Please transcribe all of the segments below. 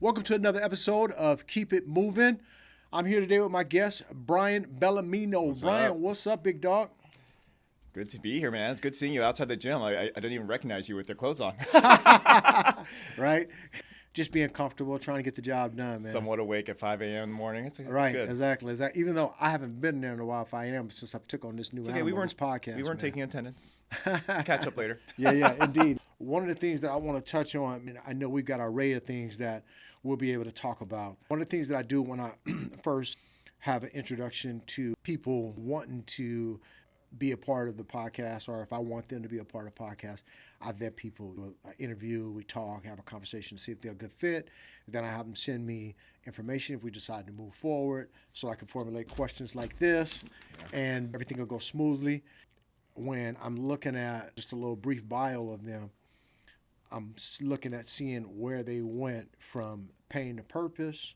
Welcome to another episode of Keep It Movin'. I'm here today with my guest, Bryant Belarmino. Bryant, what's up, big dog? Good to be here, man. It's good seeing you outside the gym. I didn't even recognize you with your clothes on. Right? Just being comfortable, trying to get the job done, man. Somewhat awake at 5 a.m. in the morning. It's Right, good. exactly. Even though I haven't been there in a while, if I am, since I took on this new podcast. We weren't taking attendance. Catch up later. Yeah, indeed. One of the things that I want to touch on, I mean, I know we've got our array of things that we'll be able to talk about. One of the things that I do when I first have an introduction to people wanting to be a part of the podcast, or if I want them to be a part of the podcast, I vet people, I interview, we talk, have a conversation to see if they're a good fit. Then I have them send me information if we decide to move forward, so I can formulate questions like this, and everything will go smoothly. When I'm looking at just a little brief bio of them, I'm looking at seeing where they went from pain to purpose,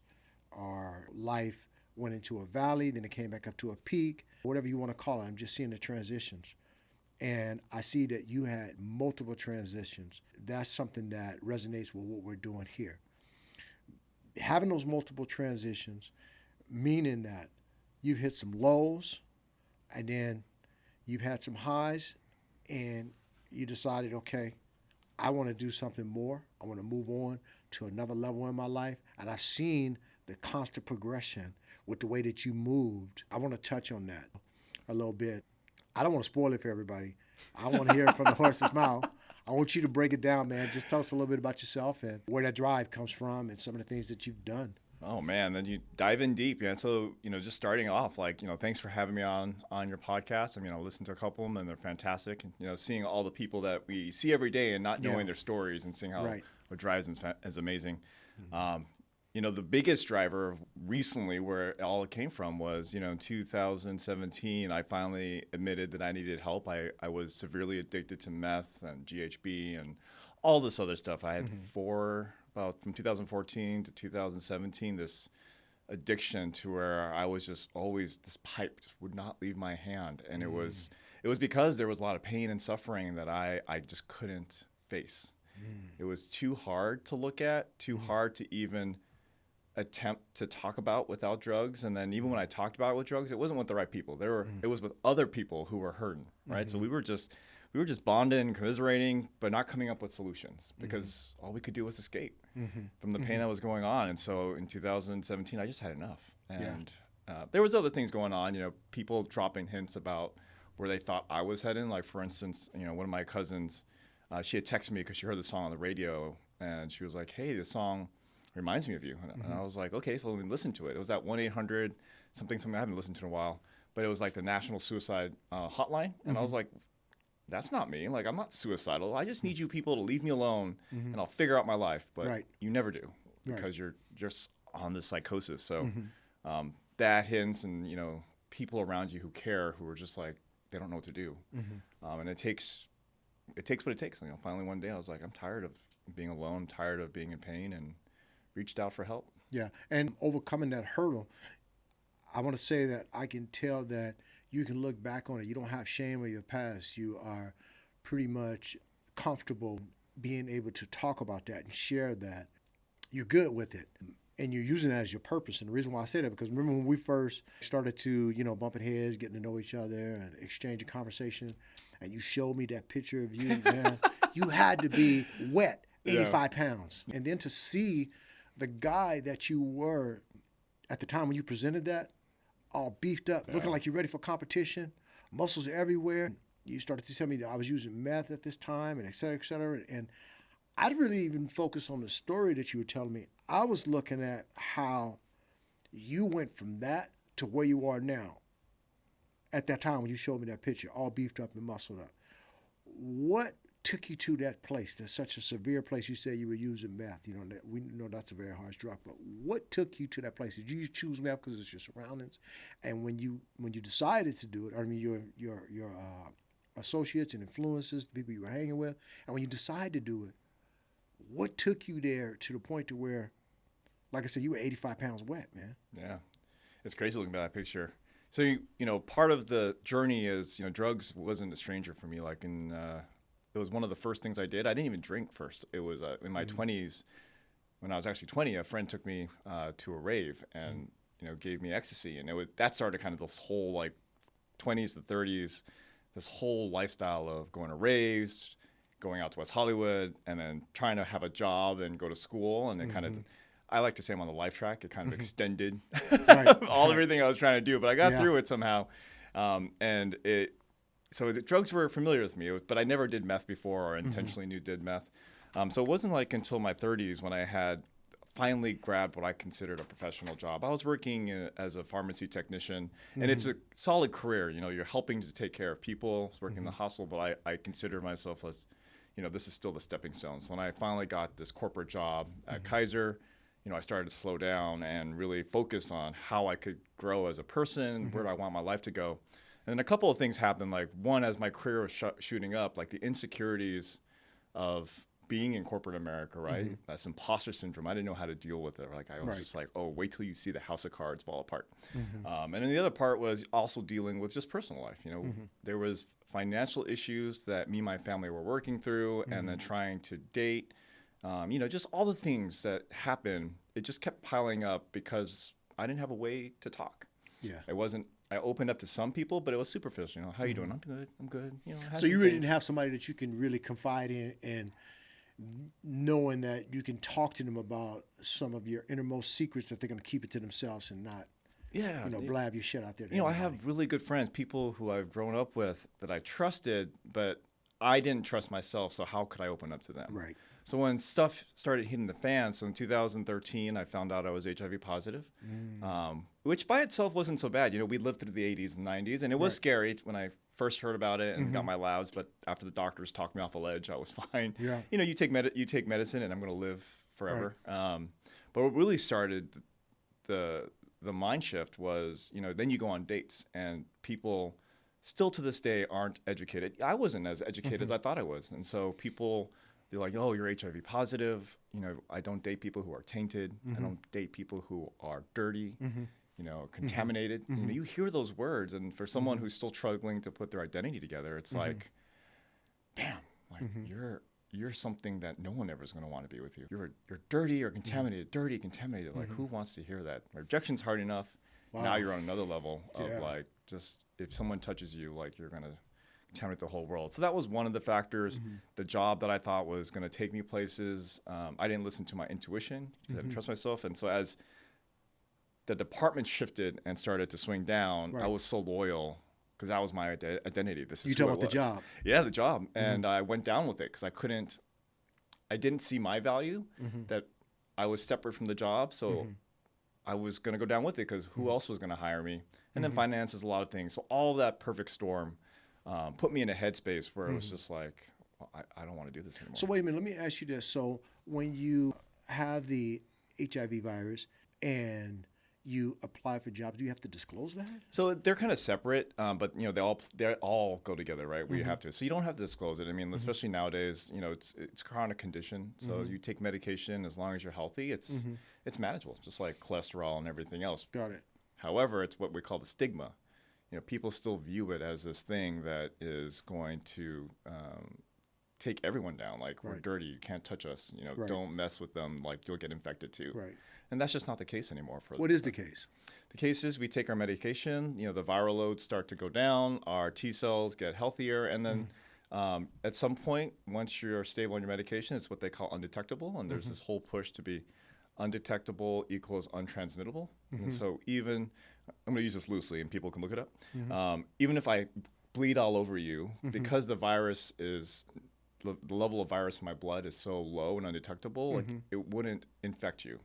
or life went into a valley, then it came back up to a peak, whatever you want to call it. I'm just seeing the transitions. And I see that you had multiple transitions. That's something that resonates with what we're doing here. Having those multiple transitions, meaning that you've hit some lows, and then you've had some highs, and you decided, okay, I want to do something more. I want to move on to another level in my life. And I've seen the constant progression with the way that you moved. I want to touch on that a little bit. I don't want to spoil it for everybody. I want to hear it from the horse's mouth. I want you to break it down, man. Just tell us a little bit about yourself and where that drive comes from and some of the things that you've done. Oh, man. Then you dive in deep. Yeah. So, just starting off, thanks for having me on your podcast. I mean, I listened to a couple of them, and they're fantastic. And, seeing all the people that we see every day and not knowing their stories and seeing how what drives them is amazing. Mm-hmm. The biggest driver recently where it all came from was, in 2017, I finally admitted that I needed help. I was severely addicted to meth and GHB and all this other stuff. I had from 2014 to 2017, this addiction to where I was just always, this pipe just would not leave my hand. And it was because there was a lot of pain and suffering that I just couldn't face. It was too hard to look at, too hard to even attempt to talk about without drugs. And then even when I talked about it with drugs, it wasn't with the right people. It was with other people who were hurting, right? So we were just bonding, commiserating, but not coming up with solutions because all we could do was escape from the pain that was going on. And so in 2017, I just had enough. And there was other things going on, people dropping hints about where they thought I was heading. Like, for instance, one of my cousins, she had texted me because she heard the song on the radio, and she was like, hey, this song reminds me of you. And I was like, okay, so let me listen to it. It was that 1-800 something I haven't listened to in a while, but it was like the National Suicide Hotline. And I was like, that's not me. Like, I'm not suicidal. I just need you people to leave me alone, and I'll figure out my life. But you never do because you're just on this psychosis. So that hints, and people around you who care, who are just like, they don't know what to do. And it takes what it takes. Finally one day I was like, I'm tired of being alone, tired of being in pain, and reached out for help. Yeah, and overcoming that hurdle, I want to say that I can tell that you can look back on it. You don't have shame of your past. You are pretty much comfortable being able to talk about that and share that. You're good with it, and you're using that as your purpose. And the reason why I say that, because remember when we first started to, bumping heads, getting to know each other and exchanging conversation, and you showed me that picture of you, man, you had to be wet, 85 pounds. And then to see the guy that you were at the time when you presented that, all beefed up, looking like you're ready for competition, muscles everywhere. You started to tell me that I was using meth at this time, and et cetera, et cetera. And I didn't really even focus on the story that you were telling me. I was looking at how you went from that to where you are now at that time when you showed me that picture, all beefed up and muscled up. What took you to that place? That's such a severe place. You said you were using meth. We know that's a very harsh drug. But what took you to that place? Did you choose meth because it's your surroundings? And when you decided to do it, I mean, your associates and influences, the people you were hanging with, and when you decided to do it, what took you there to the point to where, like I said, you were 85 pounds wet, man? Yeah, it's crazy looking at that picture. So part of the journey is drugs wasn't a stranger for me. Like it was one of the first things I did. I didn't even drink first. It was in my 20s. when I was actually 20, a friend took me to a rave and, gave me ecstasy. And that started kind of this whole like 20s to 30s, this whole lifestyle of going to raves, going out to West Hollywood, and then trying to have a job and go to school. And it kind of, I like to say I'm on the life track. It kind of extended everything I was trying to do, but I got through it somehow. So the drugs were familiar with me, but I never did meth before or intentionally did meth. So it wasn't like until my 30s when I had finally grabbed what I considered a professional job. I was working as a pharmacy technician, and it's a solid career. You're helping to take care of people. I was working in the hospital, but I consider myself as, this is still the stepping stones. When I finally got this corporate job at Kaiser, I started to slow down and really focus on how I could grow as a person, where do I want my life to go. And then a couple of things happened. Like one, as my career was shooting up, like the insecurities of being in corporate America, right? That's imposter syndrome. I didn't know how to deal with it. Like I was just like, oh, wait till you see the house of cards fall apart. And then the other part was also dealing with just personal life. There was financial issues that me and my family were working through, and then trying to date. Just all the things that happened. It just kept piling up because I didn't have a way to talk. I opened up to some people, but it was superficial. How you doing? I'm good. So you really didn't have somebody that you can really confide in, and knowing that you can talk to them about some of your innermost secrets, that they're going to keep it to themselves and not, blab your shit out there. I have really good friends, people who I've grown up with that I trusted, but I didn't trust myself. So how could I open up to them? Right. So when stuff started hitting the fan, so in 2013, I found out I was HIV positive, which by itself wasn't so bad. We lived through the 80s and 90s, and it was scary when I first heard about it and got my labs. But after the doctors talked me off a ledge, I was fine. Yeah. You take medicine, and I'm going to live forever. Right. But what really started the mind shift was, then you go on dates, and people still to this day aren't educated. I wasn't as educated as I thought I was, and so people. They're like, oh, you're HIV positive. I don't date people who are tainted. I don't date people who are dirty, contaminated. You hear those words, and for someone who's still struggling to put their identity together, it's like, damn, like you're something that no one ever is going to want to be with you. You're dirty or contaminated, dirty, contaminated. Like, who wants to hear that? Rejection's hard enough. Wow. Now you're on another level of like, just if someone touches you, like you're going to contaminate the whole world. So that was one of the factors. The job that I thought was going to take me places, I didn't listen to my intuition. I didn't trust myself. And so as the department shifted and started to swing down, I was so loyal because that was my identity. This is you talking about the job. Yeah, the job. And I went down with it because I didn't see my value, that I was separate from the job. So I was going to go down with it because who else was going to hire me? And then finance is a lot of things. So all of that perfect storm put me in a headspace where it was just like, well, I don't want to do this anymore. So wait a minute, let me ask you this. So when you have the HIV virus and you apply for jobs, do you have to disclose that? So they're kind of separate, but they all go together, right? We have to. So you don't have to disclose it. I mean, especially nowadays, it's a chronic condition. So you take medication as long as you're healthy. It's manageable, just like cholesterol and everything else. Got it. However, it's what we call the stigma. People still view it as this thing that is going to take everyone down. Like, we're dirty, you can't touch us. Don't mess with them. Like, you'll get infected too. Right. And that's just not the case anymore. What is the case? The case is we take our medication. The viral loads start to go down. Our T cells get healthier, and then at some point, once you're stable on your medication, it's what they call undetectable. And there's this whole push to be undetectable equals untransmittable. And so even I'm going to use this loosely, and people can look it up. Even if I bleed all over you, because the virus is the level of virus in my blood is so low and undetectable, like it wouldn't infect you.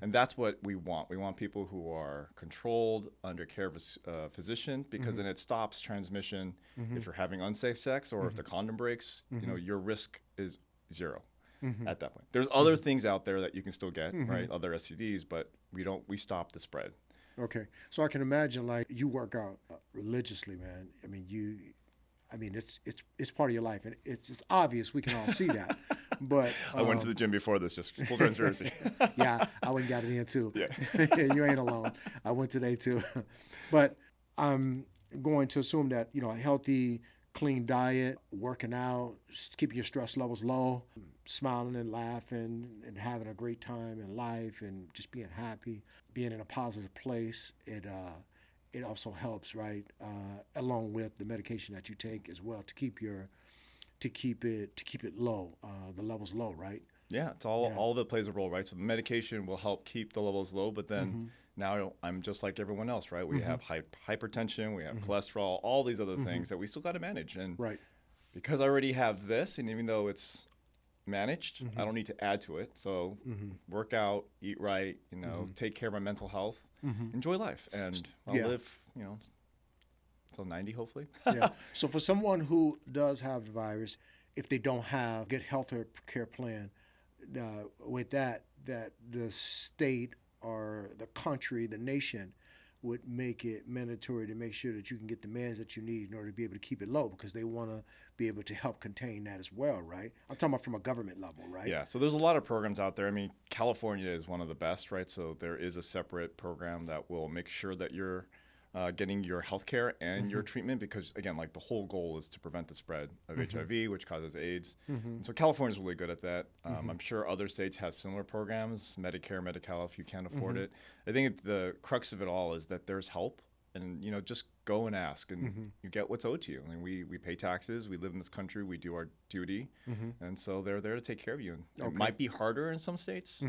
And that's what we want. We want people who are controlled under care of a physician, because then it stops transmission. If you're having unsafe sex or if the condom breaks, your risk is zero at that point. There's other things out there that you can still get, right? Other STDs, but we stop the spread. Okay. So I can imagine, like, you work out religiously, man. I mean, it's part of your life, and it's obvious. We can all see that. But I went to the gym before this, just full transparency. Yeah, I went and got it in too. Yeah. You ain't alone. I went today too. But I'm going to assume that, a healthy, clean diet, working out, keeping your stress levels low, smiling and laughing and having a great time in life and just being happy, being in a positive place, it also helps, right? Along with the medication that you take as well to keep it low, the levels low, right? Yeah, it's all of it plays a role, right? So the medication will help keep the levels low, but then now I'm just like everyone else, right? We have hypertension, we have cholesterol, all these other things that we still got to manage. And because I already have this, and even though it's managed, I don't need to add to it. So work out, eat right, take care of my mental health, enjoy life, and I'll live, till 90, hopefully. So for someone who does have the virus, if they don't have a good health care plan, with that the state or the country, the nation would make it mandatory to make sure that you can get the meds that you need in order to be able to keep it low, because they want to be able to help contain that as well, right? I'm talking about from a government level, right? Yeah, so there's a lot of programs out there. I mean, California is one of the best, right? So there is a separate program that will make sure that you're getting your health care and your treatment, because again, like the whole goal is to prevent the spread of HIV, which causes AIDS. And so California's really good at that. I'm sure other states have similar programs, Medicare, Medi-Cal, if you can't afford it. I think the crux of it all is that there's help, and just go and ask, and you get what's owed to you. I mean, we pay taxes, we live in this country, we do our duty, and so they're there to take care of you. And it might be harder in some states.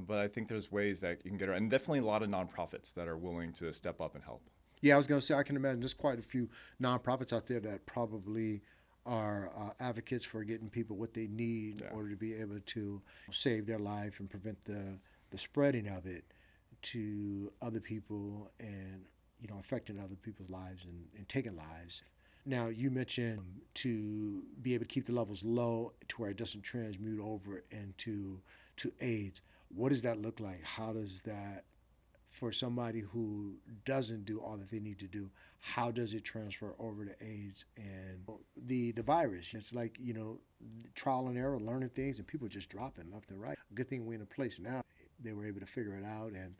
But I think there's ways that you can get around, and definitely a lot of nonprofits that are willing to step up and help. Yeah, I was going to say, I can imagine there's quite a few nonprofits out there that probably are advocates for getting people what they need in order to be able to save their life and prevent the spreading of it to other people, and affecting other people's lives and taking lives. Now, you mentioned to be able to keep the levels low to where it doesn't transmute over into AIDS. What does that look like? How does that, for somebody who doesn't do all that they need to do, how does it transfer over to AIDS and the virus? It's like, trial and error, learning things, and people just dropping left and right. Good thing we're in a place now they were able to figure it out and,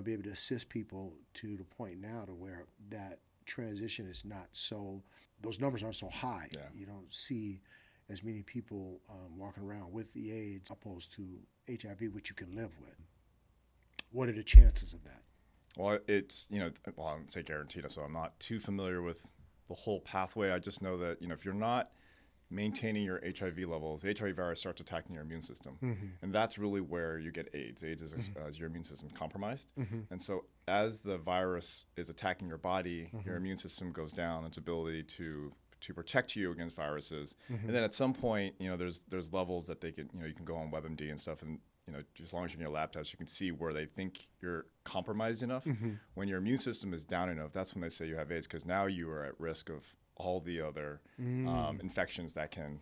be able to assist people to the point now to where that transition is not so, those numbers aren't so high. You don't see as many people walking around with the AIDS opposed to HIV, which you can live with. What are the chances of that? Well, it's, I don't say guaranteed, so I'm not too familiar with the whole pathway. I just know that, if you're not maintaining your HIV levels, the HIV virus starts attacking your immune system. And that's really where you get AIDS. AIDS is your immune system compromised. And so as the virus is attacking your body, your immune system goes down, its ability to protect you against viruses. And then at some point, there's levels that they can, you can go on WebMD and stuff, and as long as you're in your lab test, you can see where they think you're compromised enough. When your immune system is down enough, that's when they say you have AIDS, because now you are at risk of all the other infections that can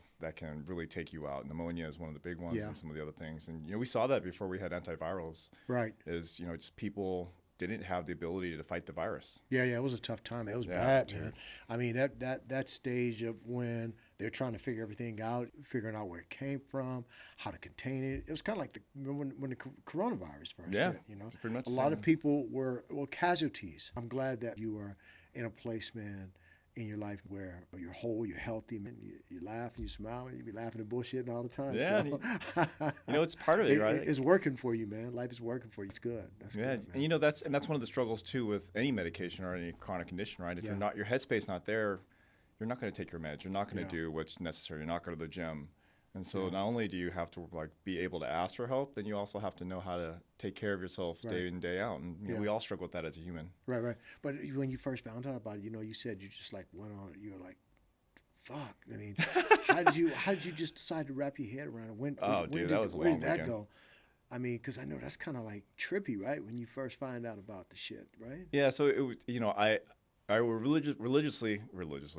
really take you out. Pneumonia is one of the big ones, and some of the other things. And we saw that before we had antivirals. Right. Is just people didn't have the ability to fight the virus. Yeah, it was a tough time. It was bad, man. I mean, that stage of when they're trying to figure everything out, figuring out where it came from, how to contain it. It was kind of like when the coronavirus first hit, pretty much a lot of people were casualties. I'm glad that you are in a place, man, in your life where you're whole, you're healthy, man. You laugh and you smile, and you be laughing and bullshitting all the time. Yeah, so. It's part of it, right? It's working for you, man. Life is working for you. It's good. That's good, man. And that's one of the struggles too with any medication or any chronic condition, right? If you're not, your headspace not there, you're not going to take your meds. You're not going to do what's necessary. You're not going to the gym. And so not only do you have to be able to ask for help, then you also have to know how to take care of yourself day in, day out. And we all struggle with that as a human. Right. But when you first found out about it, you said you just went on it. You were like, fuck. I mean, how did you just decide to wrap your head around it? That was a long weekend. Where did that go? I mean, because I know that's kind of trippy, right? When you first find out about the shit, right? Yeah. So it was, I religiously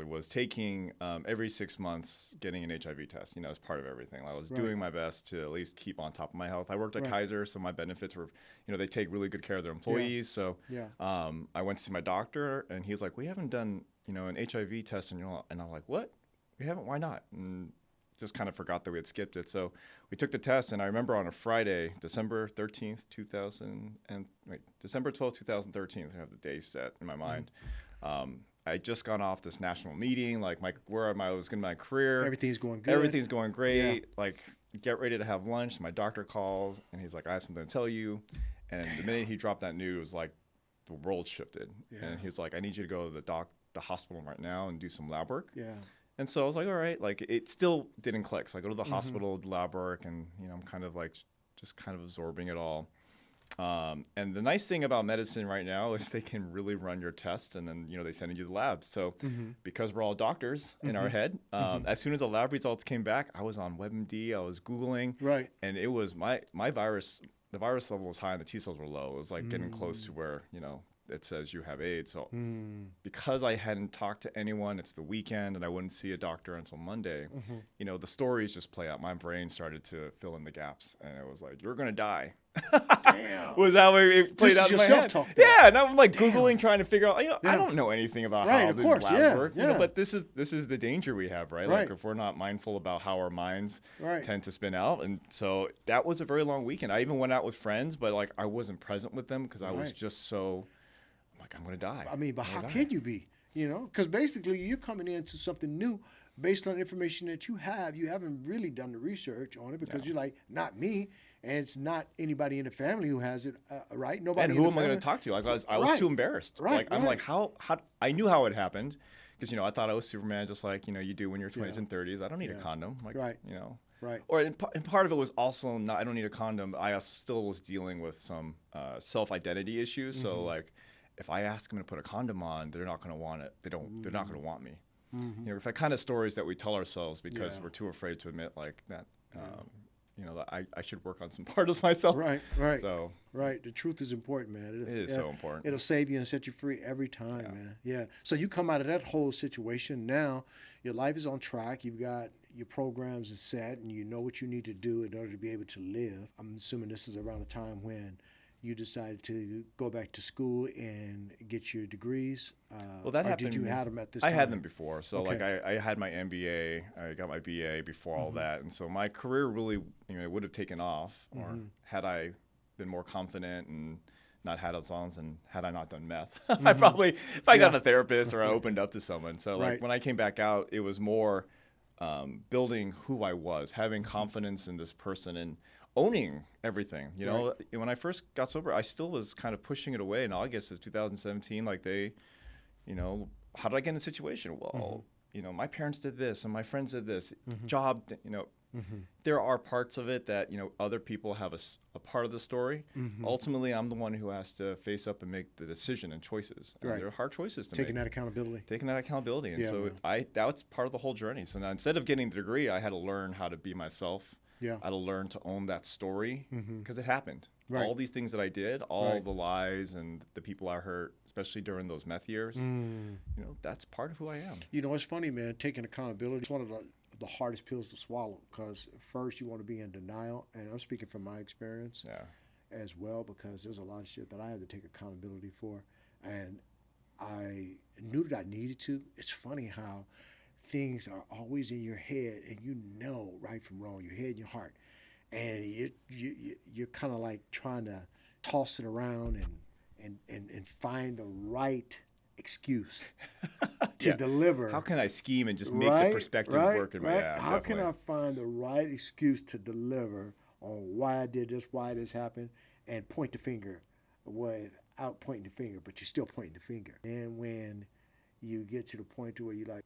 was taking every 6 months getting an HIV test, as part of everything. I was doing my best to at least keep on top of my health. I worked at Kaiser, so my benefits were, they take really good care of their employees. So I went to see my doctor, and he was like, we haven't done, an HIV test. And I'm like, what? We haven't? Why not? And just kind of forgot that we had skipped it. So we took the test, and I remember on a Friday, December 12th, 2013, I have the day set in my mind. I had just gone off this national meeting, where I was in my career. Everything's going good. Everything's going great. get ready to have lunch. My doctor calls, and he's like, I have something to tell you. And the minute he dropped that news, like, the world shifted. Yeah. And he was like, I need you to go to the hospital right now and do some lab work. Yeah. And so I was like, all right. Like, it still didn't click. So I go to the hospital, lab work, and, I'm kind of like just kind of absorbing it all. And the nice thing about medicine right now is they can really run your test, and then, they send you to the lab. So because we're all doctors in our head, as soon as the lab results came back, I was on WebMD, I was Googling. Right. And it was my virus, the virus level was high and the T cells were low. It was like getting close to where, it says you have AIDS. So because I hadn't talked to anyone, it's the weekend and I wouldn't see a doctor until Monday, the stories just play out. My brain started to fill in the gaps, and it was like, you're going to die. Damn. Was that way it played out in my head? Yeah, and I'm like Googling, trying to figure out, I don't know anything about how these labs work, but this is the danger we have, right? Like, if we're not mindful about how our minds tend to spin out. And so that was a very long weekend. I even went out with friends, but like I wasn't present with them because I was just so, I'm going to die. I mean, but how can you be, because basically you're coming into something new based on information that you have. You haven't really done the research on it because you're like, not me. And it's not anybody in the family who has it, right? Nobody. And who am I going to talk to? Like I was too embarrassed. Right. I'm like, how? I knew how it happened, because I thought I was Superman, just like you do when you're 20s and 30s. I don't need a condom. Like, right. Right. Or and part of it was also not. I don't need a condom. I still was dealing with some self-identity issues. So like, if I ask them to put a condom on, they're not going to want it. They're not going to want me. The kind of stories that we tell ourselves because we're too afraid to admit like that. I should work on some part of myself. Right. So the truth is important, man. It is so important. It'll save you and set you free every time, man. Yeah. So you come out of that whole situation now. Your life is on track. You've got your programs are set, and you know what you need to do in order to be able to live. I'm assuming this is around the time when you decided to go back to school and get your degrees. Well, that happened. Did you have them at this time? I had them before. So like I had my MBA, I got my BA before all that. And so my career really, would have taken off, or had I been more confident and not had Alzheimer's, and had I not done meth, I probably, if I got a therapist or I opened up to someone. So like when I came back out, it was more building who I was, having confidence in this person, and owning everything. When I first got sober, I still was kind of pushing it away. In August of 2017, like how did I get in a situation? Well, my parents did this and my friends did this. Job, there are parts of it that, other people have a part of the story. Ultimately, I'm the one who has to face up and make the decision and choices. And there are hard choices to make. Taking that accountability. And so that was part of the whole journey. So now instead of getting the degree, I had to learn how to be myself. I had to learn to own that story because it happened. All these things that I did, all the lies and the people I hurt, especially during those meth years, that's part of who I am. It's funny, man, taking accountability is one of the hardest pills to swallow, because first you want to be in denial, and I'm speaking from my experience as well, because there's a lot of shit that I had to take accountability for, and I knew that I needed to. It's funny how things are always in your head, and right from wrong, your head and your heart, and you're kind of like trying to toss it around and find the right excuse to deliver. How can I scheme and just make the perspective work in my head? How can I find the right excuse to deliver on why I did this, why this happened, and point the finger without pointing the finger, but you're still pointing the finger. And when you get to the point to where you're like,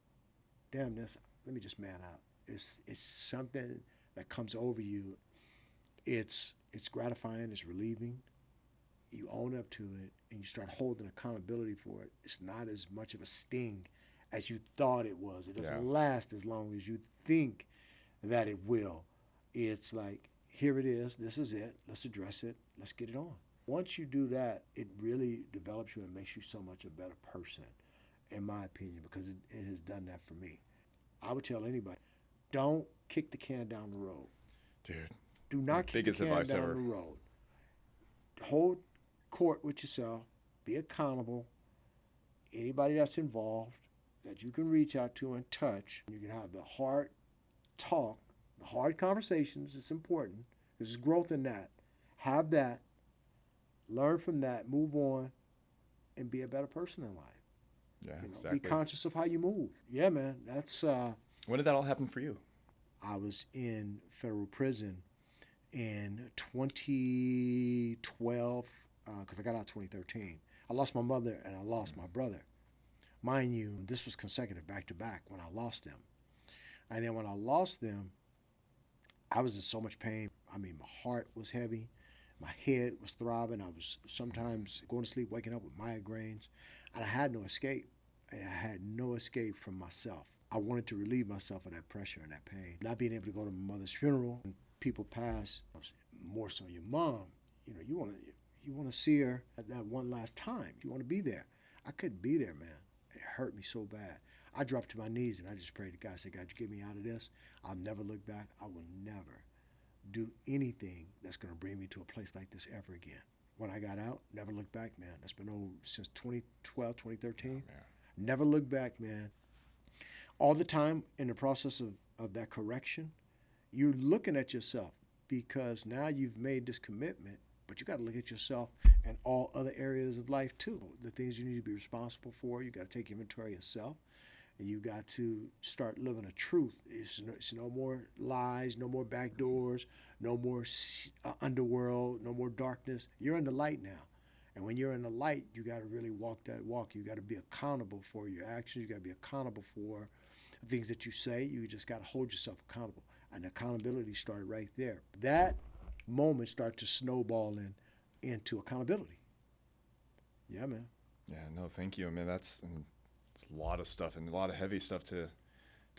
damn, let me just man out. It's something that comes over you. It's gratifying, it's relieving. You own up to it, and you start holding accountability for it. It's not as much of a sting as you thought it was. It doesn't last as long as you think that it will. It's like, here it is, this is it, let's address it, let's get it on. Once you do that, it really develops you and makes you so much a better person, in my opinion, because it has done that for me. I would tell anybody, don't kick the can down the road. Dude. Do not kick the can down the road. Hold court with yourself. Be accountable. Anybody that's involved that you can reach out to and touch. You can have the hard talk, the hard conversations. It's important. There's growth in that. Have that. Learn from that. Move on. And be a better person in life. Yeah, exactly. Be conscious of how you move. Yeah, man. That's. When did that all happen for you? I was in federal prison in 2012, because I got out 2013. I lost my mother and I lost my brother. Mind you, this was consecutive back to back when I lost them. And then when I lost them, I was in so much pain. I mean, my heart was heavy. My head was throbbing. I was sometimes going to sleep, waking up with migraines. And I had no escape. And I had no escape from myself. I wanted to relieve myself of that pressure and that pain. Not being able to go to my mother's funeral. When people pass, more so your mom, you want to see her that one last time. You want to be there. I couldn't be there, man. It hurt me so bad. I dropped to my knees and I just prayed to God. I said, God, you get me out of this. I'll never look back. I will never do anything that's going to bring me to a place like this ever again. When I got out, never looked back, man. That's been since 2012, 2013. Oh, never looked back, man. All the time in the process of that correction, you're looking at yourself because now you've made this commitment, but you got to look at yourself and all other areas of life too. The things you need to be responsible for, you got to take inventory of yourself. And you got to start living a truth. It's no more lies, no more back doors, no more underworld, no more darkness. You're in the light now. And when you're in the light, you got to really walk that walk. You got to be accountable for your actions. You got to be accountable for the things that you say. You just got to hold yourself accountable. And accountability started right there. That moment started to snowball into accountability. Yeah, man. Yeah, no, thank you. I mean, it's a lot of stuff and a lot of heavy stuff to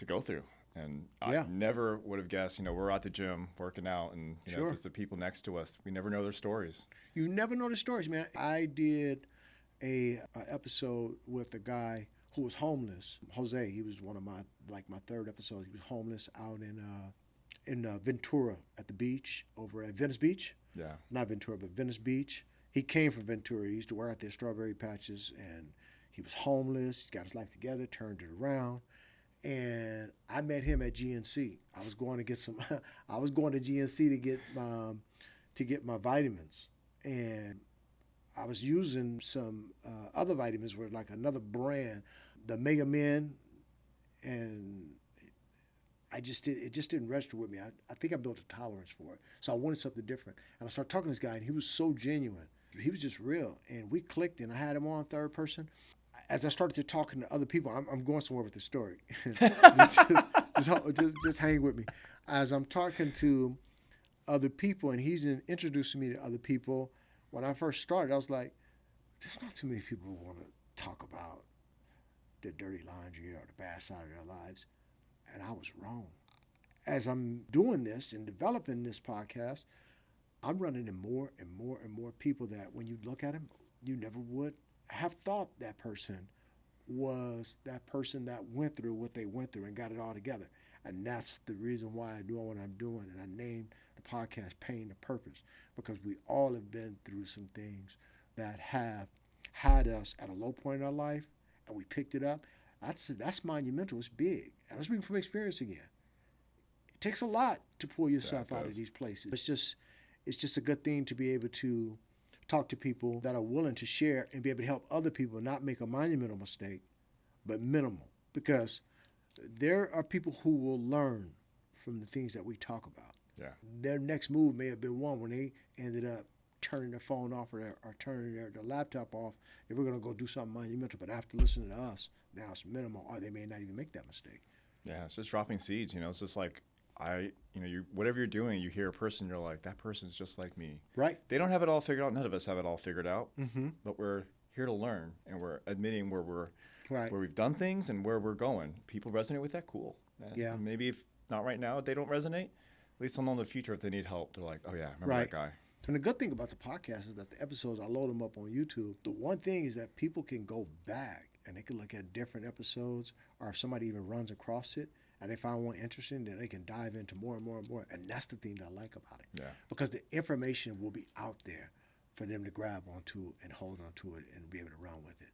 go through. And I never would have guessed, we're at the gym working out and, just the people next to us, we never know their stories. You never know their stories, man. I did a episode with a guy who was homeless. Jose, he was one of my third episode. He was homeless out in Ventura at the beach, over at Venice Beach. Yeah. Not Ventura, but Venice Beach. He came from Ventura. He used to work out there, strawberry patches, and he was homeless. He got his life together, turned it around, and I met him at GNC. I was going to GNC to get my vitamins, and I was using some other vitamins with like another brand, the Mega Men, and it just didn't register with me. I think I built a tolerance for it, so I wanted something different. And I started talking to this guy, and he was so genuine. He was just real, and we clicked, and I had him on third person. As I started to talking to other people, I'm going somewhere with this story. just hang with me. As I'm talking to other people, and he's introducing me to other people, when I first started, I was like, there's not too many people who want to talk about their dirty laundry or the bad side of their lives. And I was wrong. As I'm doing this and developing this podcast, I'm running into more and more and more people that when you look at them, you never would have thought that person was that person that went through what they went through and got it all together. And that's the reason why I do what I'm doing. And I named the podcast Pain to Purpose, because we all have been through some things that have had us at a low point in our life, and we picked it up. That's monumental. It's big. And I'm speaking from experience again. It takes a lot to pull yourself out of these places. It's just a good thing to be able to talk to people that are willing to share and be able to help other people not make a monumental mistake, but minimal. Because there are people who will learn from the things that we talk about. Yeah. Their next move may have been one when they ended up turning their phone off or turning their laptop off. They were going to go do something monumental, but after listening to us, now it's minimal, or they may not even make that mistake. Yeah, it's just dropping seeds. It's just like whatever you're doing, you hear a person, you're like, that person's just like me. Right. They don't have it all figured out. None of us have it all figured out. Mm-hmm. But we're here to learn, and we're admitting where we've done things and where we're going. People resonate with that, cool. Yeah. And maybe if not right now, they don't resonate. At least they'll know in the future if they need help. They're like, oh yeah, remember that guy. And the good thing about the podcast is that the episodes, I load them up on YouTube. The one thing is that people can go back and they can look at different episodes, or if somebody even runs across it and they find one interesting, then they can dive into more and more and more. And that's the thing that I like about it. Yeah. Because the information will be out there for them to grab onto and hold onto it and be able to run with it.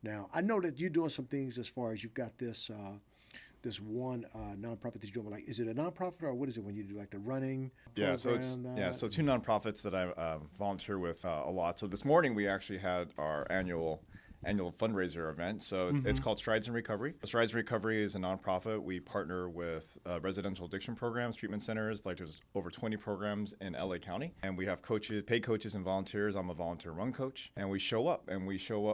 Now, I know that you're doing some things as far as you've got this one nonprofit that you're doing. Like, is it a nonprofit, or what is it when you do like the running program? So two nonprofits that I volunteer with a lot. So this morning we actually had our annual annual fundraiser event. So it's called Strides in Recovery. Strides in Recovery is a nonprofit. We partner with residential addiction programs, treatment centers. Like there's over 20 programs in LA County. And we have coaches, paid coaches and volunteers. I'm a volunteer run coach. And we show up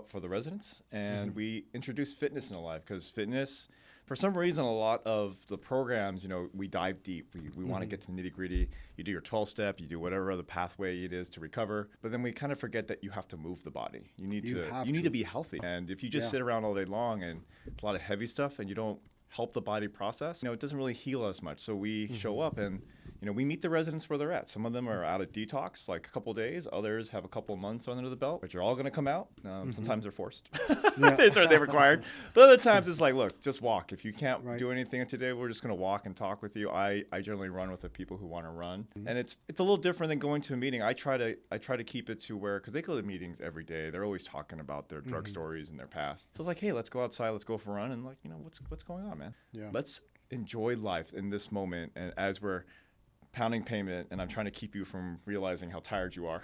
for the residents. And we introduce fitness in their life, because fitness, for some reason, a lot of the programs, you know, we dive deep. We want to get to the nitty gritty. You do your 12-step, you do whatever other pathway it is to recover. But then we kind of forget that you have to move the body. You need to be healthy. And if you just sit around all day long and it's a lot of heavy stuff and you don't help the body process, you know, it doesn't really heal us much. So we show up and, you know, we meet the residents where they're at. Some of them are out of detox, like a couple of days. Others have a couple of months under the belt, which are all going to come out. Sometimes they're forced. They're required. But other times it's like, look, just walk. If you can't do anything today, we're just going to walk and talk with you. I generally run with the people who want to run. And it's a little different than going to a meeting. I try to keep it to where, because they go to meetings every day. They're always talking about their drug stories and their past. So it's like, hey, let's go outside. Let's go for a run. And like, you know, what's going on, man? Yeah. Let's enjoy life in this moment. And as we're pounding payment, and I'm trying to keep you from realizing how tired you are.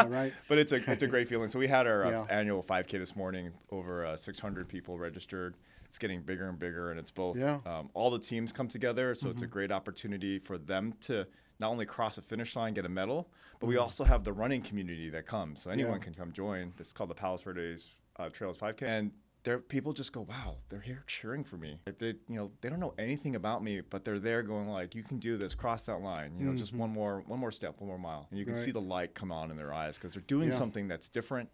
Right. But it's a great feeling. So we had our annual 5K this morning. Over 600 people registered. It's getting bigger and bigger, and it's both. All the teams come together, so it's a great opportunity for them to not only cross a finish line, get a medal, but we also have the running community that comes. So anyone can come join. It's called the Palos Verdes Trails 5K, and people just go, wow, they're here cheering for me. They don't know anything about me, but they're there going like, you can do this, cross that line, you know, just one more step, one more mile. And you can see the light come on in their eyes, because they're doing something that's different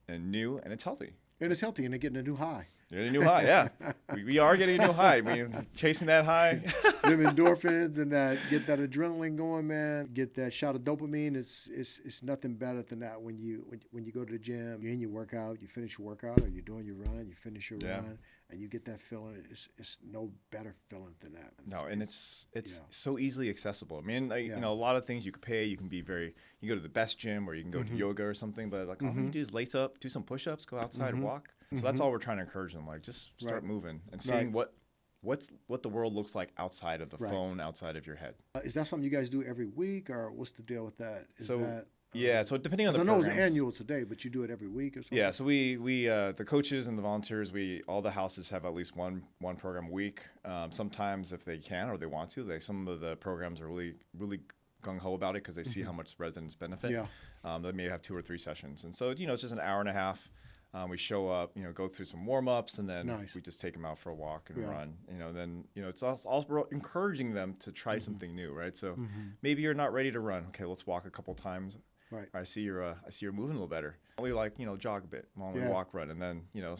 and new, and it's healthy. And it's healthy, and they're getting a new high. Getting a new high, yeah. We are getting a new high. Chasing that high. Them endorphins and get that adrenaline going, man. Get that shot of dopamine. It's nothing better than that when you go to the gym, you're in your workout, you finish your workout, or you're doing your run, you finish your run, and you get that feeling. It's no better feeling than that. It's so easily accessible. I mean, you know, a lot of things you could pay. You can be you go to the best gym, or you can go to yoga or something. But like all you do is lace up, do some push-ups, go outside, walk. So that's all we're trying to encourage them. Like, just start moving and seeing what the world looks like outside of the phone, outside of your head. Is that something you guys do every week, or what's the deal with that? So depending on the programs. I know it's annual today, but you do it every week or something? Yeah, so we the coaches and the volunteers, all the houses have at least one program a week. Sometimes if they can or they want to, some of the programs are really, really gung-ho about it, because they see how much residents benefit. Yeah. They may have 2 or 3 sessions. And so, you know, it's just an hour and a half. We show up, you know, go through some warm-ups, and then we just take them out for a walk and run. You know, then, you know, it's also encouraging them to try something new, right? So maybe you're not ready to run. Okay, let's walk a couple times. Right. I see you're moving a little better. We jog a bit while we walk, run, and then, you know,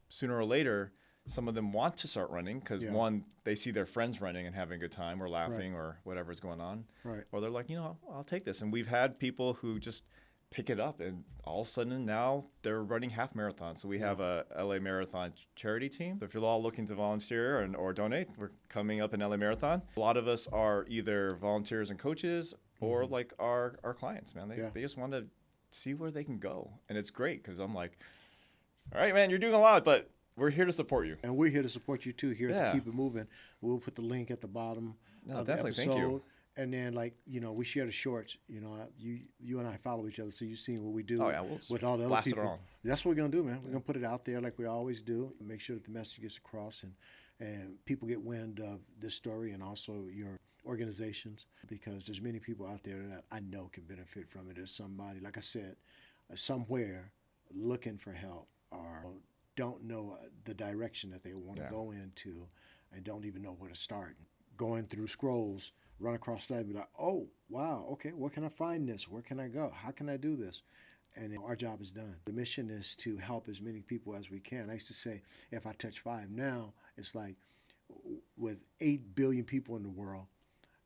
sooner or later, some of them want to start running because one, they see their friends running and having a good time, or laughing, or whatever's going on. Right. Or they're like, you know, I'll take this. And we've had people who just pick it up, and all of a sudden now they're running half marathons. So we have a LA Marathon charity team. So if you're all looking to volunteer or donate, we're coming up in LA Marathon. A lot of us are either volunteers and coaches, or like our clients, man. They just want to see where they can go. And it's great, because I'm like, all right, man, you're doing a lot, but we're here to support you. And we're here to support you too, here to Keep It Moving. We'll put the link at the bottom of the episode. Thank you. And then, like, you know, we share the shorts. You know, you and I follow each other, so you've seen what we do with all the other people. It on. That's what we're going to do, man. We're going to put it out there like we always do, and make sure that the message gets across, and people get wind of this story, and also your organizations, because there's many people out there that I know can benefit from it. There's somebody, like I said, somewhere looking for help, or don't know the direction that they want to go into, and don't even know where to start. Going through scrolls, run across that and be like, oh, wow, okay, where can I find this? Where can I go? How can I do this? And our job is done. The mission is to help as many people as we can. I used to say, if I touch 5, now it's like with 8 billion people in the world,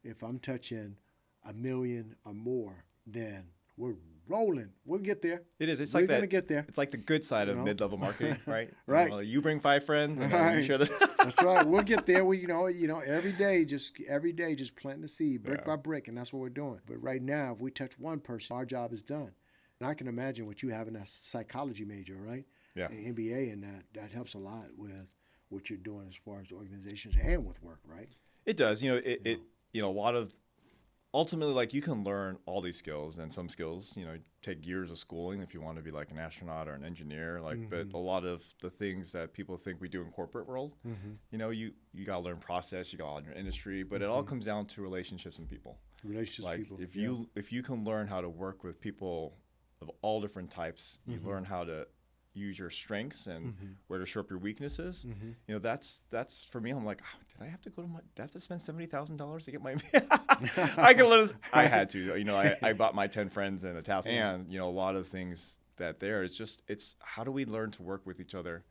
if I'm touching 1 million or more, then we're rolling. We'll get there. It is. We're going to get there. It's like the good side of mid-level marketing, right? Right. You bring 5 friends, and you share the. That's right. We'll get there. We, every day, just planting the seed, brick by brick, and that's what we're doing. But right now, if we touch one person, our job is done. And I can imagine what you have in a psychology major, right? Yeah. An MBA, and that helps a lot with what you're doing as far as organizations and with work, right? It does. A lot of ultimately, like, you can learn all these skills, and some skills, take years of schooling if you want to be like an astronaut or an engineer. Like, but a lot of the things that people think we do in corporate world, you gotta learn process, you gotta learn your industry, but it all comes down to relationships and people. Like, People. if you can learn how to work with people of all different types, you learn how to use your strengths and where to show up your weaknesses. That's for me. I'm like, oh, did I have to spend $70,000 to get my? I had to. I bought my 10 friends and a task, and a lot of things that there is just it's how do we learn to work with each other?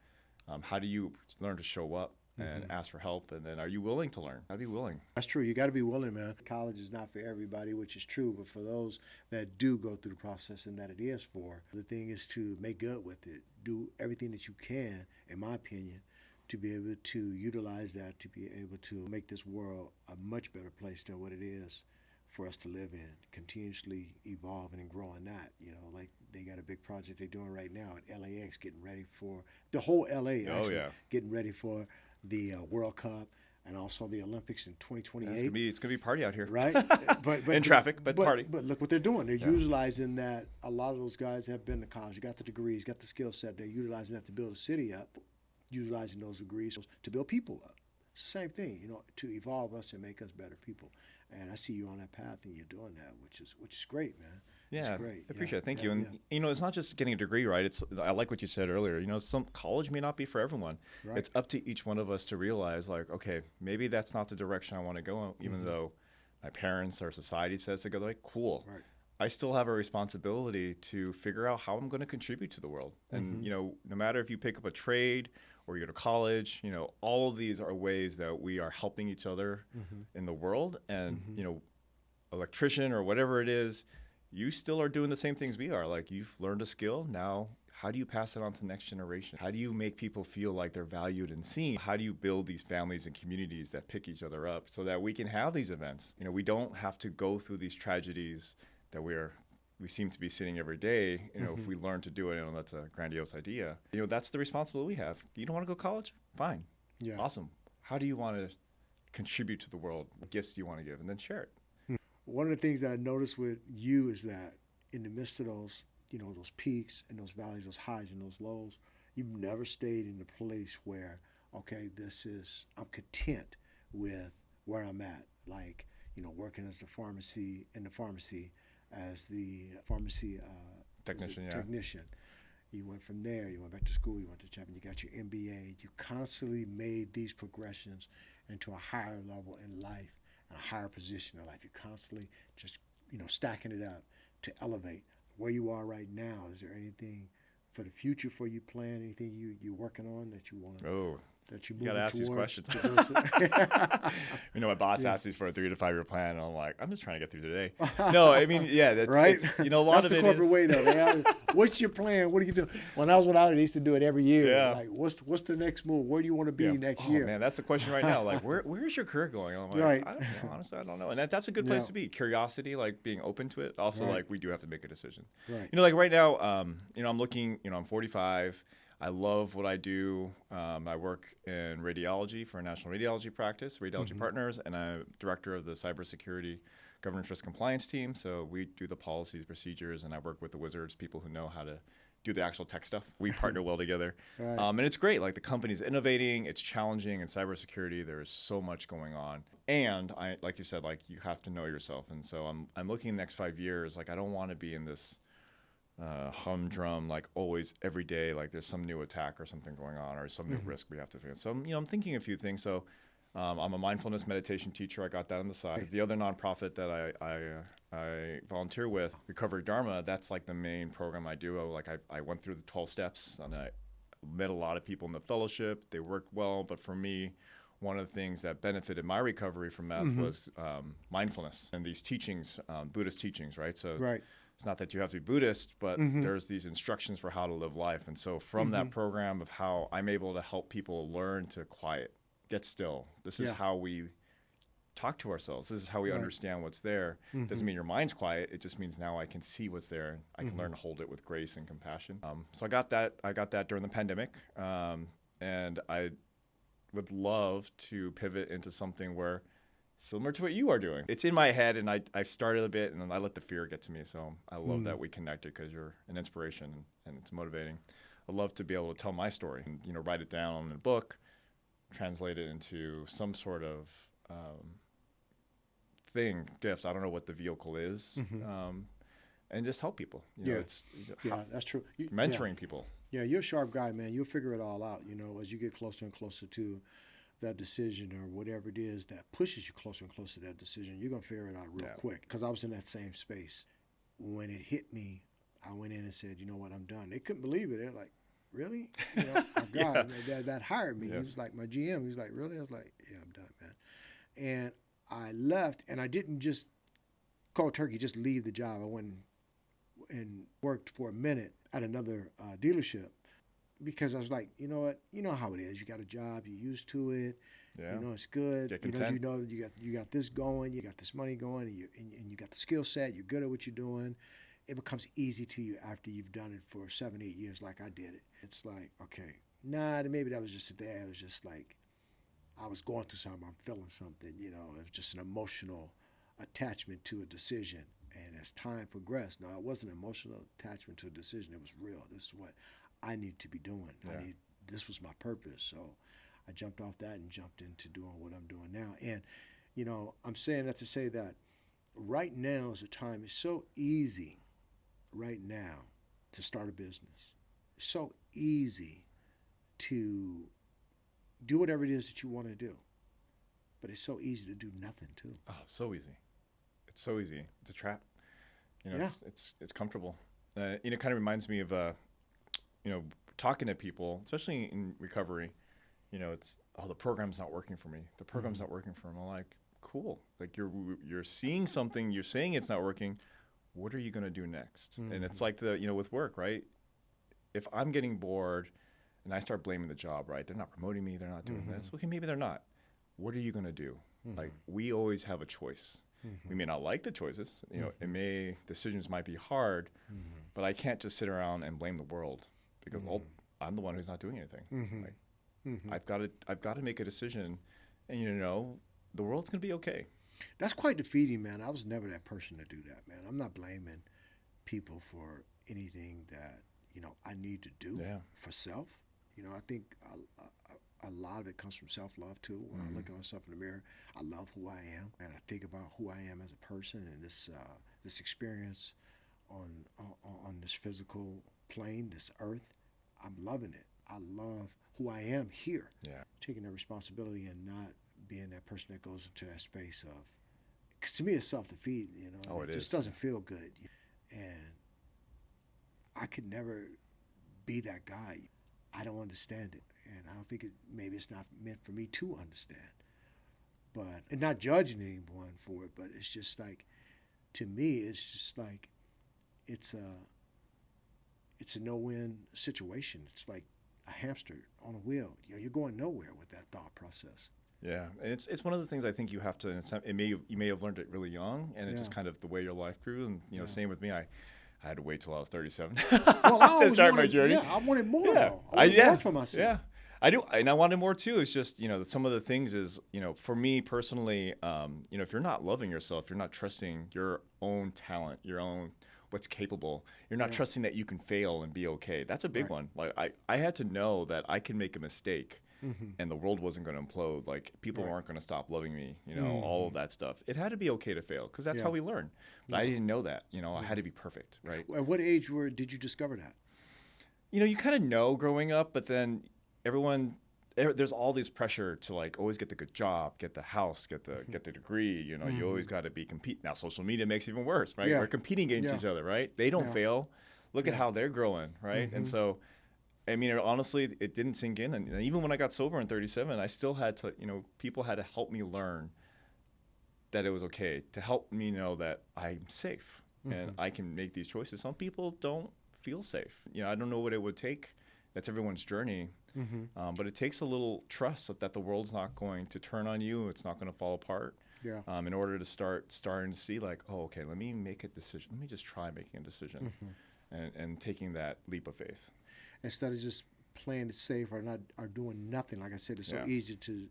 How do you learn to show up and ask for help? And then are you willing to learn? Gotta be willing. That's true. You got to be willing, man. College is not for everybody, which is true. But for those that do go through the process and that it is for, the thing is to make good with it. Do everything that you can, in my opinion, to be able to utilize that, to be able to make this world a much better place than what it is for us to live in, continuously evolving and growing that. Like they got a big project they're doing right now at LAX, getting ready for the whole LA, actually, getting ready for the World Cup and also the Olympics in 2028. It's gonna be party out here, right? But in traffic, but party. But look what they're doing. They're utilizing that. A lot of those guys have been to college, got the degrees, got the skill set. They're utilizing that to build a city up, utilizing those degrees to build people up. It's the same thing, to evolve us and make us better people. And I see you on that path, and you're doing that, which is great, man. Yeah, it's great. I appreciate it. Thank you. And it's not just getting a degree, right? I like what you said earlier. Some college may not be for everyone. Right. It's up to each one of us to realize, like, okay, maybe that's not the direction I want to go, even though my parents or society says to go. Like, cool. Right. I still have a responsibility to figure out how I'm going to contribute to the world. And no matter if you pick up a trade or you go to college, all of these are ways that we are helping each other in the world. And electrician or whatever it is, you still are doing the same things we are. Like, you've learned a skill. Now, how do you pass it on to the next generation? How do you make people feel like they're valued and seen? How do you build these families and communities that pick each other up so that we can have these events? We don't have to go through these tragedies that we seem to be seeing every day. If we learn to do it, that's a grandiose idea. That's the responsibility we have. You don't want to go to college? Fine. Yeah. Awesome. How do you want to contribute to the world? What gifts do you want to give? And then share it. One of the things that I noticed with you is that in the midst of those, those peaks and those valleys, those highs and those lows, you've never stayed in a place where, okay, I'm content with where I'm at. Like, working as in the pharmacy as the pharmacy technician. You went from there, you went back to school, you went to Chapman, you got your MBA. You constantly made these progressions into a higher level in life. A higher position in life. You're constantly just, stacking it up to elevate. Where you are right now, is there anything for the future for you plan? Anything you're working on that you want to? That you gotta ask these questions. My boss asked me for a 3 to 5 year plan, and I'm like, I'm just trying to get through today. No, I mean, that's right. It's, a lot of it is. That's the corporate way, though. What's your plan? What are you doing? When I was out, I used to do it every year. Yeah. Like, what's the next move? Where do you want to be next year? Man, that's the question right now. Like, where's your career going? I'm like, I don't know. Honestly, I don't know. And that's a good place to be. Curiosity, like being open to it. Also, like, we do have to make a decision. Right. Like right now, I'm looking. I'm 45. I love what I do. I work in radiology for a national radiology practice, Radiology Partners, and I'm director of the cybersecurity governance risk compliance team. So we do the policies, procedures, and I work with the wizards, people who know how to do the actual tech stuff. We partner well together. Right. And it's great. Like, the company's innovating, it's challenging. In cybersecurity, there's so much going on. And like you said, like, you have to know yourself. And so I'm looking the next 5 years. Like, I don't want to be in this humdrum, like, always every day, like there's some new attack or something going on or some new risk we have to face. So I'm thinking a few things. So I'm a mindfulness meditation teacher. I got that on the side. The other nonprofit that I volunteer with, Recovery Dharma, that's like the main program I do. I went through the 12 steps, and I met a lot of people in the fellowship. They worked well, but for me, one of the things that benefited my recovery from meth was mindfulness and these teachings, Buddhist teachings, right? So it's not that you have to be Buddhist, but there's these instructions for how to live life. And so from that program of how I'm able to help people learn to quiet, get still. This is how we talk to ourselves. This is how we understand what's there. Doesn't mean your mind's quiet. It just means now I can see what's there. I can learn to hold it with grace and compassion. So I got that during the pandemic. And I would love to pivot into something where similar to what you are doing. It's in my head, and I started a bit, and then I let the fear get to me. So I love that we connected because you're an inspiration, and it's motivating. I love to be able to tell my story and, you know, write it down in a book, translate it into some sort of gift. I don't know what the vehicle is, and just help people. You know, it's that's true. Mentoring people. Yeah, you're a sharp guy, man. You'll figure it all out, you know, as you get closer and closer to that decision or whatever it is that pushes you closer and closer to that decision. You're going to figure it out real quick, because I was in that same space. When it hit me, I went in and said, you know what, I'm done. They couldn't believe it. They're like, really? You know, my guy that hired me, he was like my GM. He was like, really? I was like, yeah, I'm done, man. And I left, and I didn't just cold turkey just leave the job. I went and worked for a minute at another dealership, because I was like, you know what, you know how it is. You got a job, you're used to it. Yeah. You know it's good. Get You content. know you got this going, you got this money going, and you got the skill set. You're good at what you're doing. It becomes easy to you after you've done it for 7-8 years, like I did it. It's like, okay, maybe that was just a day. It was just like I was going through something. I'm feeling something. You know, it was just an emotional attachment to a decision. And as time progressed, now it wasn't an emotional attachment to a decision. It was real. This is what I need to be doing. Yeah. This was my purpose. So I jumped off that and jumped into doing what I'm doing now. And, you know, I'm saying that to say that right now is the time. It's so easy right now to start a business. It's so easy to do whatever it is that you want to do. But it's so easy to do nothing too. Oh, so easy. It's so easy. It's a trap. You know, it's comfortable. You know, it kind of reminds me of, you know, talking to people, especially in recovery. You know, it's, the program's not working for me. The program's not working for me. I'm like, cool. Like you're seeing something. You're saying it's not working. What are you going to do next? And it's like you know, with work, right? If I'm getting bored and I start blaming the job, right? They're not promoting me. They're not doing this. Okay, maybe they're not. What are you going to do? Like, we always have a choice. We may not like the choices. You know, decisions might be hard, but I can't just sit around and blame the world, because I'm the one who's not doing anything. Like, I've got to make a decision, and you know, the world's gonna be okay. That's quite defeating, man. I was never that person to do that, man. I'm not blaming people for anything that, you know, I need to do for self. You know, I think a lot of it comes from self-love too. When I look at myself in the mirror, I love who I am, and I think about who I am as a person, and this experience on this physical plane, this earth. I'm loving it. I love who I am here. Yeah. Taking that responsibility and not being that person that goes into that space of, because to me it's self-defeat, you know. Oh, it just doesn't feel good. And I could never be that guy. I don't understand it. And I don't think maybe it's not meant for me to understand. But, and not judging anyone for it, but it's just like, to me, it's just like, it's a no-win situation. It's like a hamster on a wheel. You know, you're going nowhere with that thought process. Yeah, and it's one of the things I think you have to. You may have learned it really young, and it's just kind of the way your life grew. And you know, same with me. I had to wait till I was 37 to start my journey. Yeah, I wanted more. Though. I wanted more for myself. Yeah, I do, and I wanted more too. It's just, you know, some of the things is, you know, for me personally, you know, if you're not loving yourself, you're not trusting your own talent, your own what's capable. You're not trusting that you can fail and be okay. That's a big one. Like I had to know that I can make a mistake. And the world wasn't going to implode. Like, people weren't going to stop loving me, you know, all of that stuff. It had to be okay to fail, because that's how we learn. But I didn't know that, you know, I had to be perfect, right? At what age did you discover that? You know, you kind of know growing up, but then there's all this pressure to, like, always get the good job, get the house, get the degree, you know, you always got to be compete. Now, social media makes it even worse, right? We're competing against each other, right? They don't fail. Look at how they're growing, right? And so, I mean, honestly, it didn't sink in. And even when I got sober in 37, I still had to, you know, people had to help me learn that it was okay, to help me know that I'm safe and I can make these choices. Some people don't feel safe. You know, I don't know what it would take. That's everyone's journey. But it takes a little trust that the world's not going to turn on you. It's not going to fall apart. Yeah. In order to starting to see, like, oh, okay, let me make a decision. Let me just try making a decision and taking that leap of faith. Instead of just playing it safe or doing nothing. Like I said, it's so easy to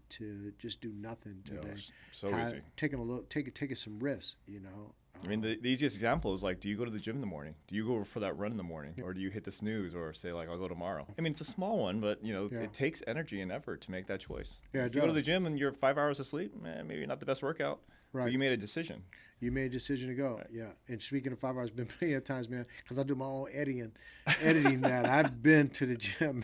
just do nothing today. So easy. Taking some risks, I mean, the easiest example is like, do you go to the gym in the morning? Do you go for that run in the morning? Or do you hit the snooze or say, like, I'll go tomorrow? I mean, it's a small one, but, it takes energy and effort to make that choice. Yeah, if you go to the gym and you're 5 hours asleep, maybe not the best workout. Right. But you made a decision. You made a decision to go. Right. Yeah. And speaking of 5 hours, been plenty of times, man, because I do my own editing that. I've been to the gym,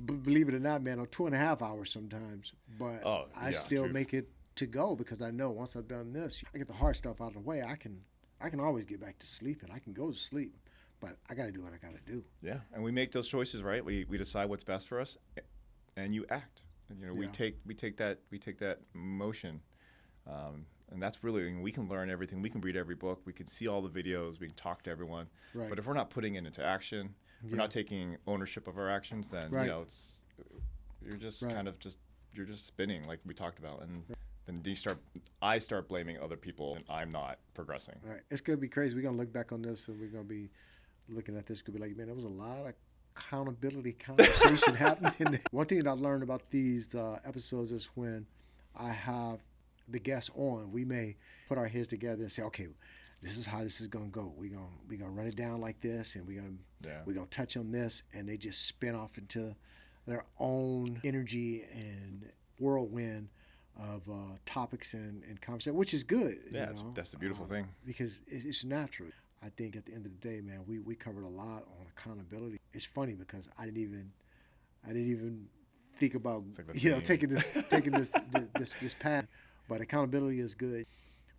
believe it or not, man, on 2.5 hours sometimes. But I still make it to go because I know once I've done this, I get the hard stuff out of the way. I can always get back to sleeping. I can go to sleep, but I got to do what I got to do. Yeah, and we make those choices, right? We decide what's best for us, and you act. And, we take that motion, and that's really, we can learn everything. We can read every book. We can see all the videos. We can talk to everyone. Right. But if we're not putting it into action, we're not taking ownership of our actions, then you're just you're just spinning like we talked about, and. Then I start blaming other people, and I'm not progressing. Right. It's going to be crazy. We're going to look back on this, and we're going to be looking at this. Could be like, man, there was a lot of accountability conversation happening. One thing that I've learned about these episodes is when I have the guests on, we may put our heads together and say, okay, this is how this is going to go. We're gonna run it down like this, and we're gonna touch on this, and they just spin off into their own energy and whirlwind of topics and conversation, which is good. Yeah, that's the beautiful thing. Because it's natural. I think at the end of the day, man, we covered a lot on accountability. It's funny because I didn't even think about taking this path. But accountability is good.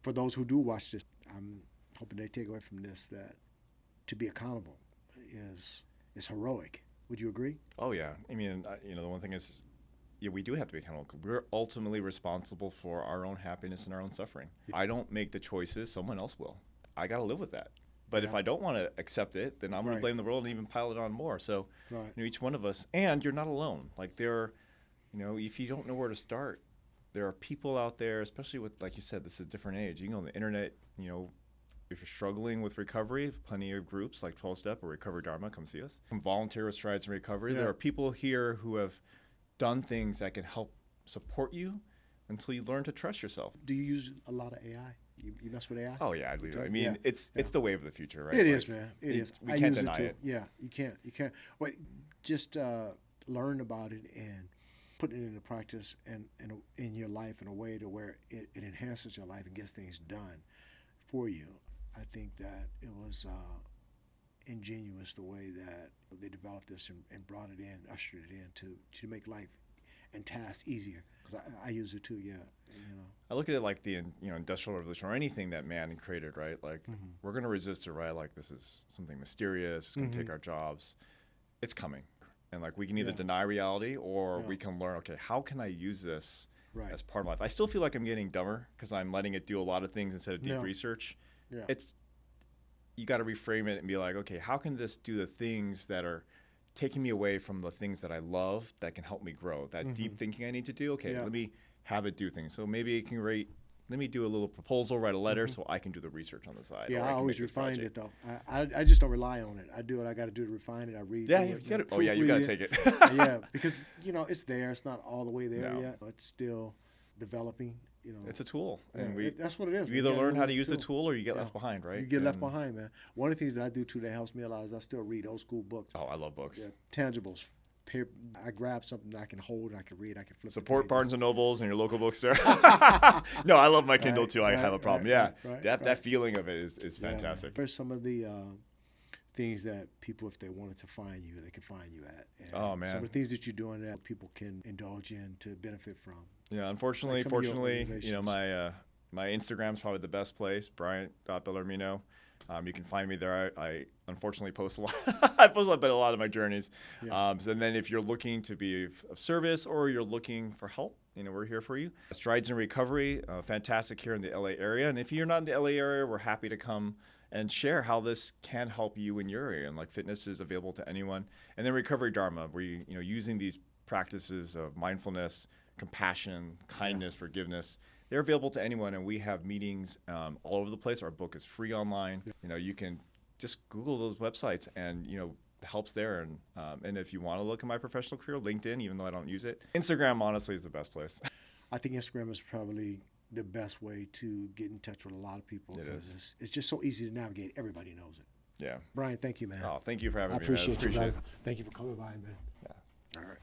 For those who do watch this, I'm hoping they take away from this that to be accountable is heroic. Would you agree? Oh yeah. I mean, the one thing is, we do have to be accountable. We're ultimately responsible for our own happiness and our own suffering. Yeah. I don't make the choices, someone else will. I got to live with that. But if I don't want to accept it, then I'm going to blame the world and even pile it on more. So each one of us, and you're not alone. Like if you don't know where to start, there are people out there, especially with, like you said, this is a different age. You can go on the internet, if you're struggling with recovery, plenty of groups like 12-Step or Recovery Dharma, come see us. Come volunteer with Strides in Recovery. Yeah. There are people here who have done things that can help support you until you learn to trust yourself. Do you use a lot of AI? You mess with AI? Oh yeah, I believe it. I mean, it's the wave of the future, right? It is, man. It is. We can't deny it. Yeah, you can't. But just learn about it and put it into practice and in your life in a way to where it enhances your life and gets things done for you. I think that it was ingenious the way that they developed this and brought it in, ushered it in to make life and tasks easier. Because I use it too, yeah. I look at it like the Industrial Revolution or anything that man created, right? Like we're going to resist it, right? Like this is something mysterious. It's going to take our jobs. It's coming. And like we can either deny reality or we can learn, okay, how can I use this as part of my life? I still feel like I'm getting dumber because I'm letting it do a lot of things instead of deep research. Yeah. You got to reframe it and be like, okay, how can this do the things that are taking me away from the things that I love that can help me grow? That deep thinking I need to do, okay, let me have it do things. So maybe it can let me do a little proposal, write a letter so I can do the research on the side. Yeah, I always refine it though. I just don't rely on it. I do what I got to do to refine it. I read. Yeah, you got to. Oh yeah, you got to take it. Yeah, because it's there. It's not all the way there yet. It's still developing. It's a tool, and that's what it is. You either learn how to use the tool or you get left behind, right? You get left behind, man. One of the things that I do too that helps me a lot is I still read old school books. Oh, I love books. Yeah, tangibles. I grab something that I can hold, I can read, I can flip. Support Barnes and Nobles and your local bookstore. No, I love my Kindle too. I have a problem. That feeling of it is fantastic. There's some of the things that people, if they wanted to find you, they can find you at. And some of the things that you're doing that people can indulge in to benefit from. Yeah, unfortunately, fortunately, my Instagram's probably the best place, Bryant.Belarmino. You can find me there. I unfortunately post a lot. I post a lot of my journeys. Yeah. And then if you're looking to be of service or you're looking for help, we're here for you. Strides in Recovery, fantastic here in the LA area. And if you're not in the LA area, we're happy to come and share how this can help you in your area. And like fitness is available to anyone. And then Recovery Dharma, where using these practices of mindfulness, compassion, kindness, forgiveness. They're available to anyone, and we have meetings all over the place. Our book is free online. You can just Google those websites and helps there. And if you want to look at my professional career, LinkedIn, even though I don't use it. Instagram, honestly, is the best place. I think Instagram is probably the best way to get in touch with a lot of people because it's just so easy to navigate. Everybody knows it. Yeah. Brian, thank you, man. Oh, thank you for having me. I appreciate you, brother. Thank you for coming by, man. Yeah. All right.